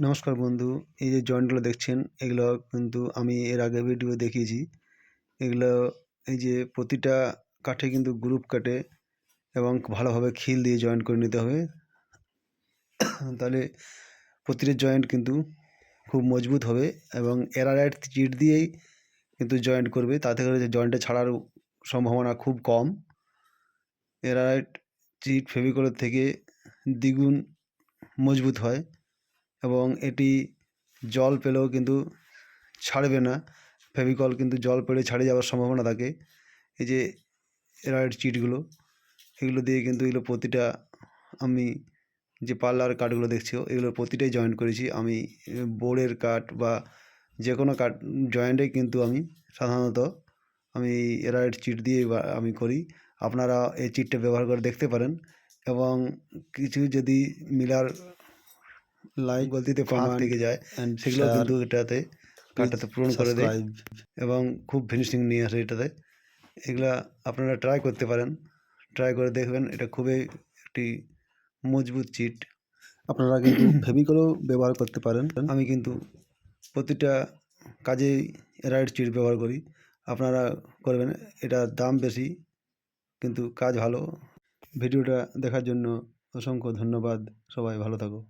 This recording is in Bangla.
নমস্কার বন্ধু, এই যে জয়েন্টগুলো দেখছেন এগুলো কিন্তু আমি এর আগে ভিডিও দেখিয়েছি। এগুলো এই যে প্রতিটা কাঠে কিন্তু গ্রুপ কাটে এবং ভালোভাবে খিল দিয়ে জয়েন্ট করে নিতে হবে। তাহলে প্রতিটা জয়েন্ট কিন্তু খুব মজবুত হবে এবং এরারাইট চিট দিয়েই কিন্তু জয়েন্ট করবে, তাতে করে যে জয়েন্টে ছাড়ার সম্ভাবনা খুব কম। এরারাইট চিট ফেভিকলের থেকে দ্বিগুণ মজবুত হয় এবং এটি জল পেলেও কিন্তু ছাড়বে না। ফেভিকল কিন্তু জল পেলে ছাড়ে যাওয়ার সম্ভাবনা থাকে। এই যে এরাইট চিটগুলো, এগুলো দিয়ে কিন্তু এগুলো প্রতিটা আমি যে পাল্লার কাঠগুলো দেখছো এগুলোর প্রতিটাই জয়েন্ট করেছি আমি। বোর্ডের কাঠ বা যে কোনো কাঠ জয়েন্টে কিন্তু আমি সাধারণত আমি এরাইট চিট দিয়ে আমি করি। আপনারা এই চিটটা ব্যবহার করে দেখতে পারেন এবং কিছু যদি মিলার লাইক গলতিতে ফাঁক থেকে যায় সেগুলো কিন্তু এটাতে কাঠটাতে পূরণ করে দেয় এবং খুব ফিনিশিং নিয়ে আসে এটাতে। এগুলা আপনারা ট্রাই করতে পারেন, ট্রাই করে দেখবেন, এটা খুবই একটি মজবুত চিট। আপনারা কিন্তু ফেভিকলও ব্যবহার করতে পারেন। আমি কিন্তু প্রতিটা কাজেই এরাইট চিট ব্যবহার করি, আপনারা করবেন। এটার দাম বেশি কিন্তু কাজ ভালো। ভিডিওটা দেখার জন্য অসংখ্য ধন্যবাদ। সবাই ভালো থাকো।